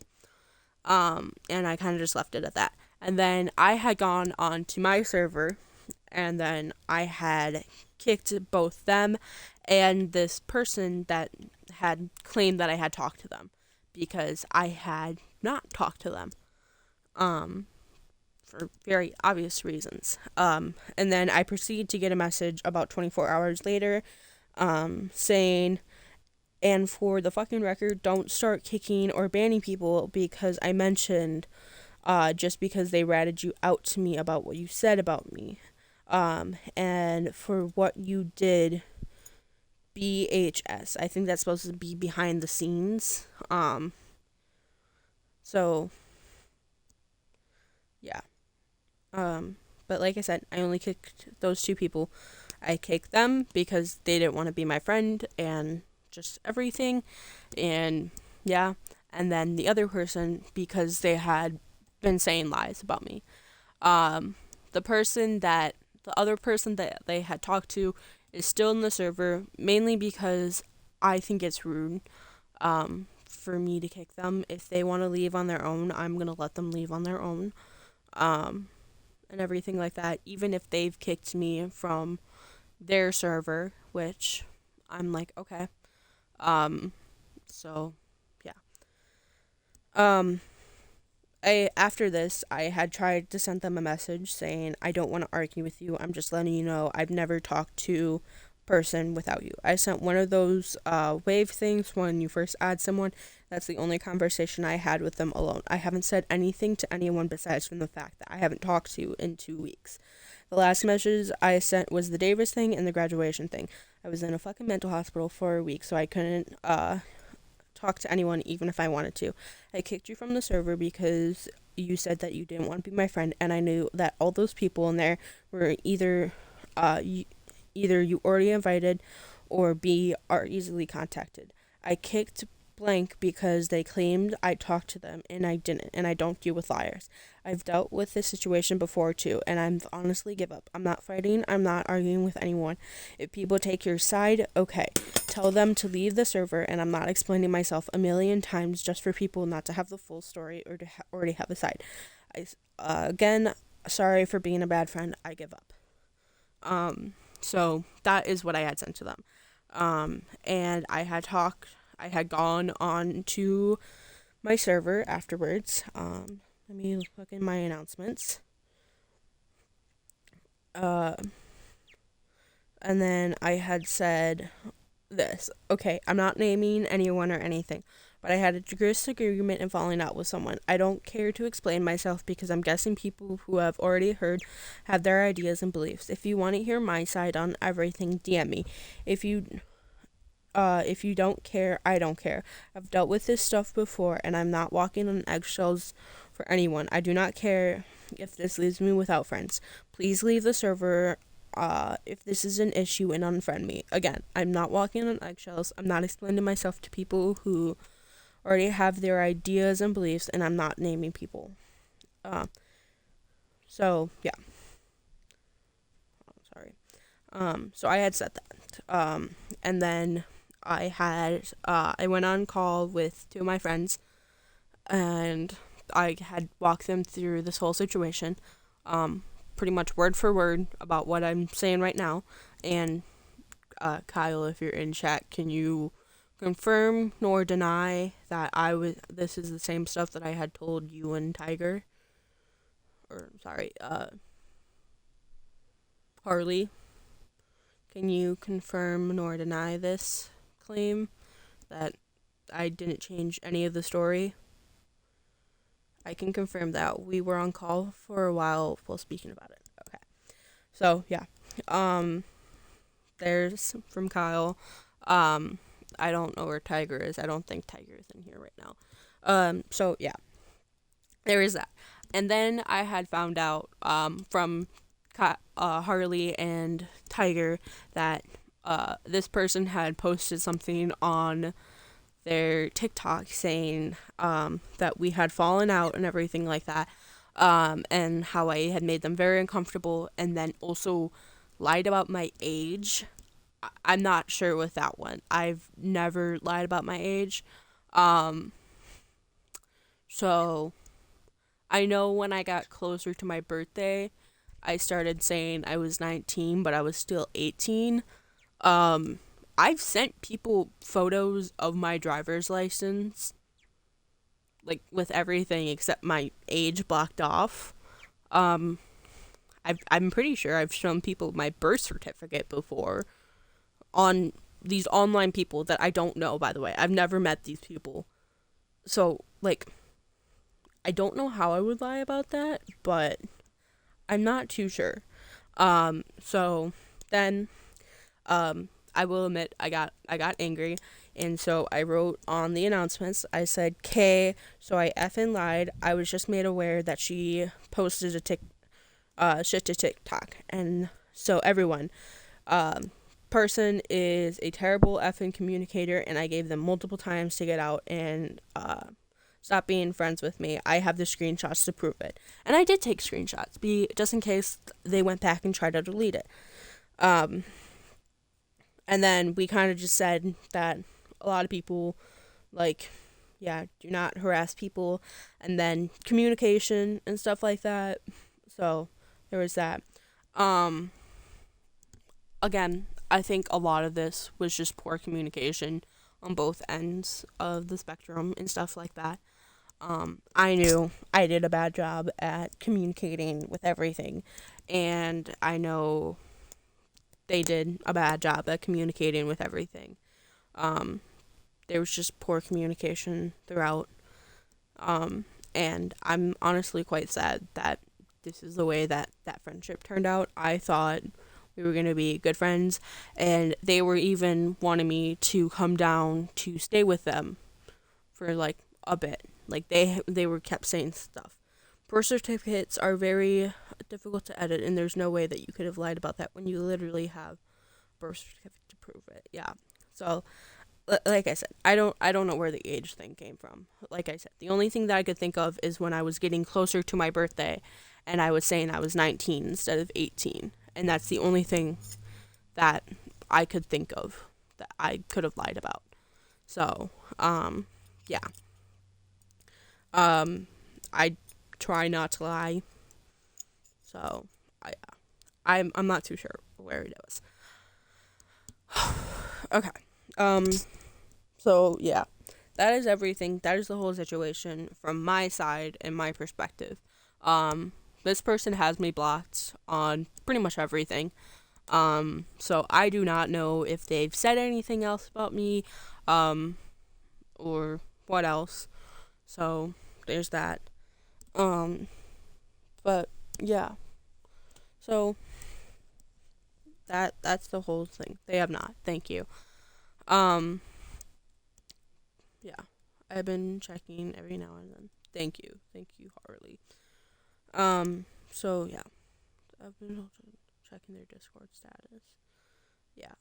and I kind of just left it at that. And then I had gone on to my server, and then I had kicked both them and this person that had claimed that I had talked to them, because I had not talked to them. Um, for very obvious reasons. And then I proceed to get a message about 24 hours later, saying, and for the fucking record, don't start kicking or banning people because I mentioned, just because they ratted you out to me about what you said about me. And for what you did, BHS. I think that's supposed to be behind the scenes. So, yeah. Um, but like I said, I only kicked those two people. I kicked them because they didn't want to be my friend and just everything. And yeah. And then the other person because they had been saying lies about me. Um, the other person that they had talked to is still in the server, mainly because I think it's rude, for me to kick them. If they want to leave on their own, I'm going to let them leave on their own. Um, and everything like that, even if they've kicked me from their server, which I'm like, okay. So yeah. Um, I after this, I had tried to send them a message saying I don't want to argue with you. I'm just letting you know I've never talked to person without you. I sent one of those wave things when you first add someone. That's the only conversation I had with them alone. I haven't said anything to anyone besides from the fact that I haven't talked to you in 2 weeks. The last message I sent was the Davis thing and the graduation thing. I was in a fucking mental hospital for a week, so I couldn't talk to anyone even if I wanted to. I kicked you from the server because you said that you didn't want to be my friend, and I knew that all those people in there were either you already invited or B are easily contacted. I kicked blank because they claimed I talked to them and I didn't, and I don't deal with liars. I've dealt with this situation before too, and I'm honestly give up. I'm not fighting, I'm not arguing with anyone. If people take your side, okay. Tell them to leave the server, and I'm not explaining myself a million times just for people not to have the full story or to already have a side. Again, sorry for being a bad friend. I give up. So that is what I had sent to them. And I had gone on to my server afterwards. Let me look in my announcements. Uh, and then I had said this. Okay, I'm not naming anyone or anything, but I had a disagreement in falling out with someone. I don't care to explain myself because I'm guessing people who have already heard have their ideas and beliefs. If you want to hear my side on everything, DM me. If you don't care, I don't care. I've dealt with this stuff before, and I'm not walking on eggshells for anyone. I do not care if this leaves me without friends. Please leave the server if this is an issue and unfriend me. Again, I'm not walking on eggshells. I'm not explaining myself to people who already have their ideas and beliefs, and I'm not naming people. Uh, so yeah. Sorry. So I had said that. And then I went on call with two of my friends, and I had walked them through this whole situation, pretty much word for word about what I'm saying right now. And Kyle, if you're in chat, can you confirm nor deny that this is the same stuff that I had told you and Tiger? Or sorry, Harley. Can you confirm nor deny this claim that I didn't change any of the story I can confirm that we were on call for a while speaking about it. Okay. So yeah. Um there's from Kyle. Um I don't know where Tiger is. I don't think Tiger is in here right now. So yeah, there is that. And then I had found out from Harley and Tiger that this person had posted something on their TikTok saying that we had fallen out and everything like that, and how I had made them very uncomfortable, and then also lied about my age. I'm not sure with that one. I've never lied about my age. Um, so I know when I got closer to my birthday, I started saying I was 19, but I was still 18. Um, I've sent people photos of my driver's license, like with everything except my age blocked off. Um, I'm pretty sure I've shown people my birth certificate before on these online people that I don't know, by the way. I've never met these people. So, like, I don't know how I would lie about that, but I'm not too sure. So then I will admit I got angry, and so I wrote on the announcements. I said K, so I effing lied. I was just made aware that she posted a shit to TikTok, and so everyone, um, person is a terrible effing communicator, and I gave them multiple times to get out and stop being friends with me. I have the screenshots to prove it, and I did take screenshots, just in case they went back and tried to delete it. Um, and then we kind of just said that a lot of people, like, yeah, do not harass people, and then communication and stuff like that. So there was that. Um, Again, I think a lot of this was just poor communication on both ends of the spectrum and stuff like that. I knew I did a bad job at communicating with everything, and I know they did a bad job at communicating with everything. Um, there was just poor communication throughout, um, and I'm honestly quite sad that this is the way that that friendship turned out. I thought we were going to be good friends, and they were even wanting me to come down to stay with them for like a bit. Like they were kept saying stuff. Birth certificates are very difficult to edit, and there's no way that you could have lied about that when you literally have birth certificate to prove it. Yeah. So, like I said, I don't know where the age thing came from. Like I said, the only thing that I could think of is when I was getting closer to my birthday, and I was saying I was 19 instead of 18, and that's the only thing that I could think of that I could have lied about. So, yeah. I try not to lie. So, I'm not too sure where it was. Okay. Um, so yeah, that is everything. That is the whole situation from my side and my perspective. This person has me blocked on pretty much everything. So I do not know if they've said anything else about me, um, or what else. So there's that. Um, but yeah. So that's the whole thing. They have not. Thank you. Um, yeah. I've been checking every now and then. Thank you. Thank you, Harley. So yeah. I've been checking their Discord status. Yeah.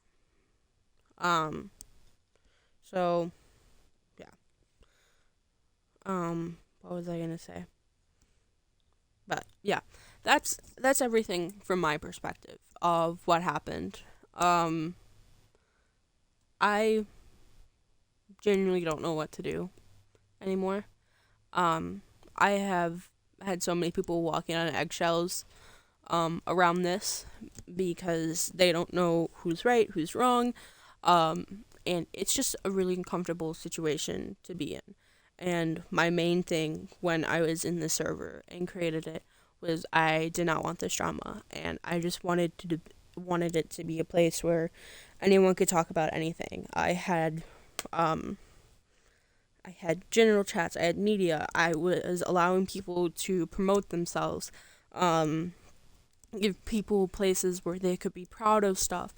Um, so yeah. What was I gonna say? But yeah, that's everything from my perspective of what happened. Um, I genuinely don't know what to do anymore. Um, I have had so many people walking on eggshells around this because they don't know who's right, who's wrong, um, and it's just a really uncomfortable situation to be in. And my main thing when I was in the server and created it was I did not want this drama, and I just wanted it to be a place where anyone could talk about anything. Um, I had general chats, I had media, I was allowing people to promote themselves, um, give people places where they could be proud of stuff.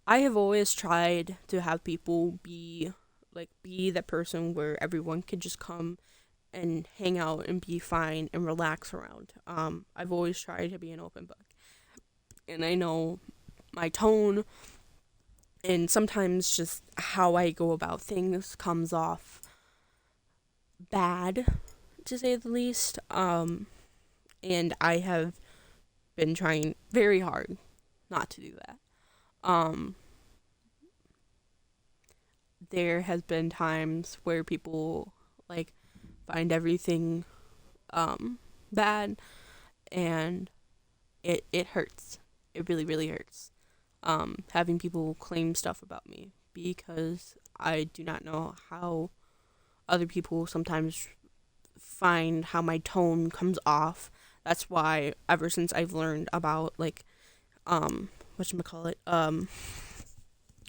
I have always tried to have people be the person where everyone can just come and hang out and be fine and relax around. I've always tried to be an open book. And I know my tone and sometimes just how I go about things comes off bad, to say the least. And I have been trying very hard not to do that. Um, there has been times where people like find everything um bad, and it hurts. It really really hurts. Having people claim stuff about me because I do not know how other people sometimes find how my tone comes off. That's why ever since I've learned about like whatchamacallit,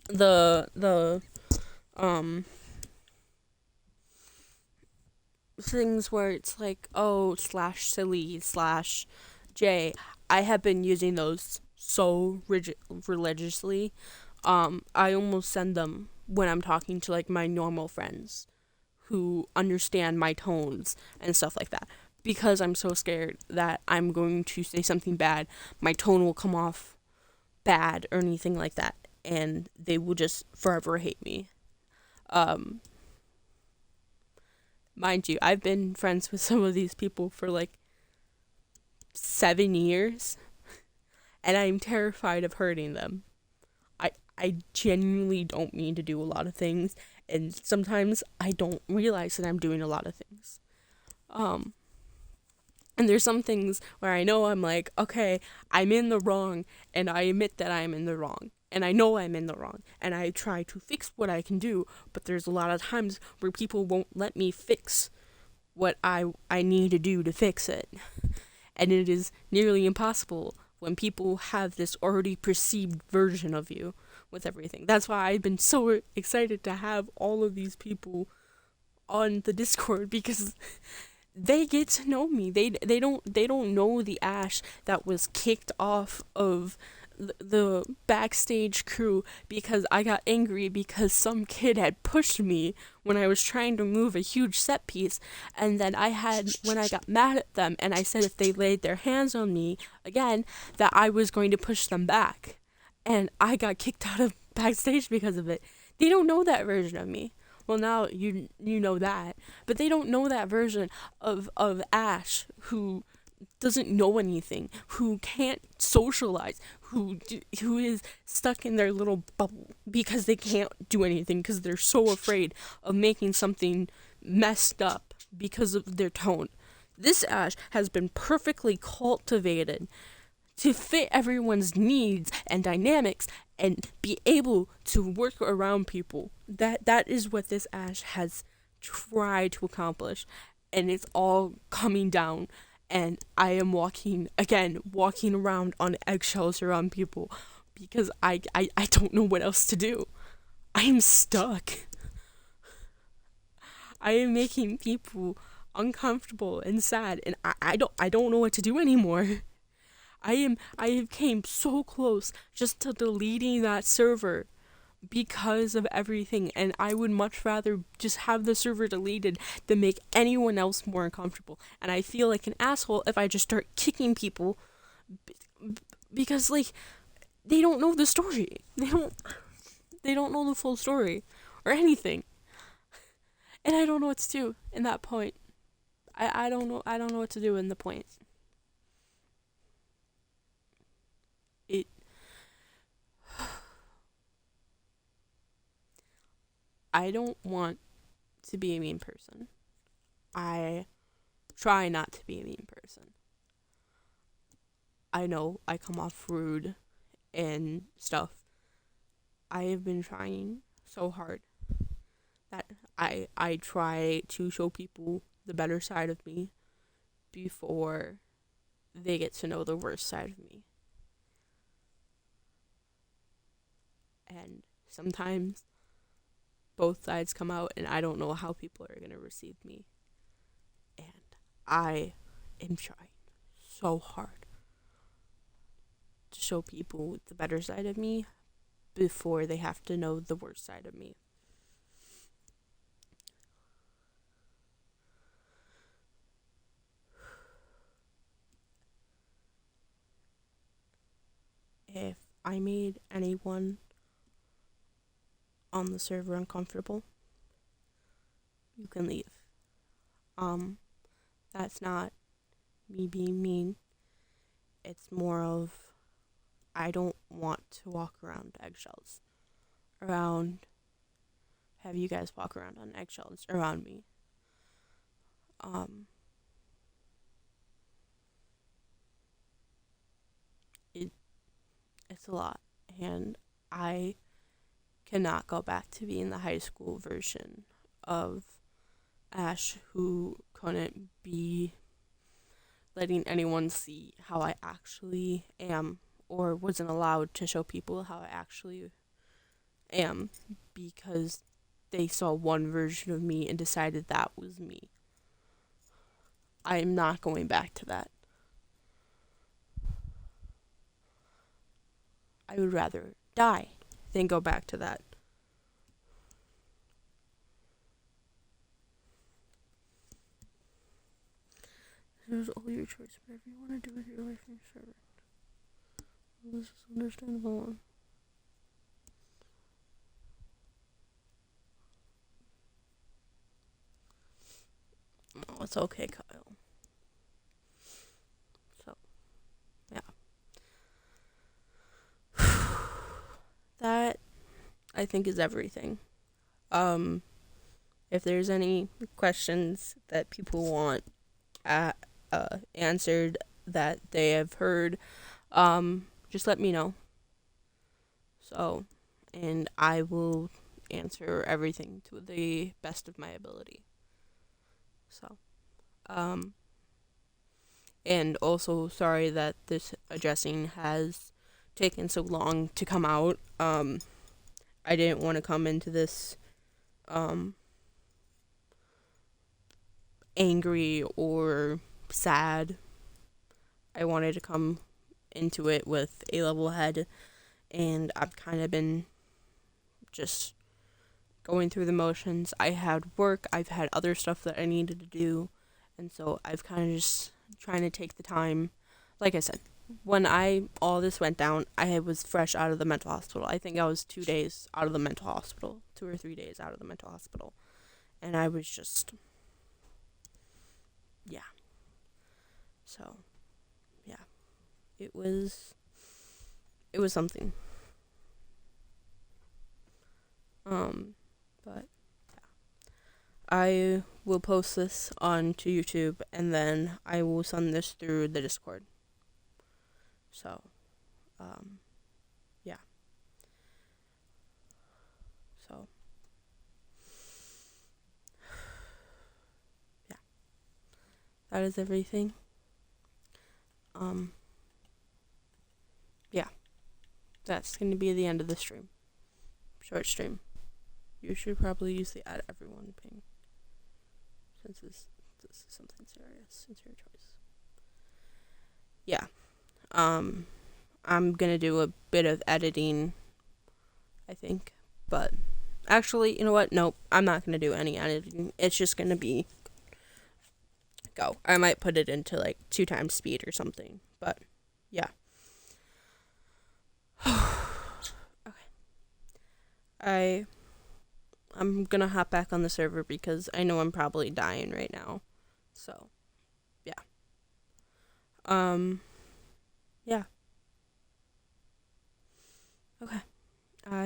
the um things where it's like, oh, slash silly slash J, I have been using those so religiously. I almost send them when I'm talking to like my normal friends who understand my tones and stuff like that, because I'm so scared that I'm going to say something bad, my tone will come off bad or anything like that, and they will just forever hate me. Um, Mind you, I've been friends with some of these people for like 7 years, and I'm terrified of hurting them. I genuinely don't mean to do a lot of things, and sometimes I don't realize that I'm doing a lot of things. Um, and there's some things where I know I'm like, okay, I'm in the wrong, and I admit that I'm in the wrong. And I know I'm in the wrong, and I try to fix what I can do, but there's a lot of times where people won't let me fix what I need to do to fix it. And it is nearly impossible when people have this already perceived version of you with everything. That's why I've been so excited to have all of these people on the Discord, because they get to know me. They don't know the Ash that was kicked off of the backstage crew because I got angry because some kid had pushed me when I was trying to move a huge set piece, and then when I got mad at them and I said if they laid their hands on me again that I was going to push them back, and I got kicked out of backstage because of it. They don't know that version of me. Well, now you know that, but they don't know that version of Ash who doesn't know anything, who can't socialize, who is stuck in their little bubble because they can't do anything because they're so afraid of making something messed up because of their tone. This Ash has been perfectly cultivated to fit everyone's needs and dynamics and be able to work around people. That is what this Ash has tried to accomplish, and it's all coming down, and I am walking around on eggshells around people because I don't know what else to do. I am stuck. I am making people uncomfortable and sad, and I don't know what to do anymore. I have came so close just to deleting that server because of everything, and I would much rather just have the server deleted than make anyone else more uncomfortable. And I feel like an asshole if I just start kicking people because like they don't know the story. They don't know the full story or anything. And I don't know what to do in that point. I don't know what to do in the point. It I don't want to be a mean person. I try not to be a mean person. I know I come off rude and stuff. I have been trying so hard that I try to show people the better side of me before they get to know the worst side of me. And sometimes both sides come out, and I don't know how people are going to receive me. And I am trying so hard to show people the better side of me before they have to know the worst side of me. If I made anyone on the server uncomfortable, you can leave. That's not me being mean. It's more of I don't want to walk around eggshells. Have you guys walk around on eggshells around me. Um, it, it's a lot. And I cannot go back to being the high school version of Ash who couldn't be letting anyone see how I actually am or wasn't allowed to show people how I actually am because they saw one version of me and decided that was me. I'm not going back to that. I would rather die than go back to that. There's all your choice, whatever you want to do with your life and your servant. This is understandable. Oh, it's okay, Kyle. So, yeah. That, I think, is everything. If there's any questions that people want answered that they have heard, just let me know. So, and I will answer everything to the best of my ability. So, and also sorry that this addressing has taken so long to come out. I didn't want to come into this angry or sad. I wanted to come into it with a level head, and I've kind of been just going through the motions. I had work, I've had other stuff that I needed to do, and so I've kind of just trying to take the time. Like I said, when all this went down, I was fresh out of the mental hospital. I think I was 2 days out of the mental hospital, 2 or 3 days out of the mental hospital, and I was just, yeah. So, yeah, it was something. But I will post this onto YouTube, and then I will send this through the Discord. So, yeah. So, yeah. That is everything. Yeah. That's going to be the end of the stream. Short stream. You should probably use the add everyone ping. Since this is something serious. It's your choice. Yeah. I'm going to do a bit of editing, I think. But actually, you know what? Nope. I'm not going to do any editing. It's just going to be go. I might put it into like 2 times speed or something. But yeah. Okay. I'm gonna hop back on the server because I know I'm probably dying right now. So, yeah. Yeah. Okay. I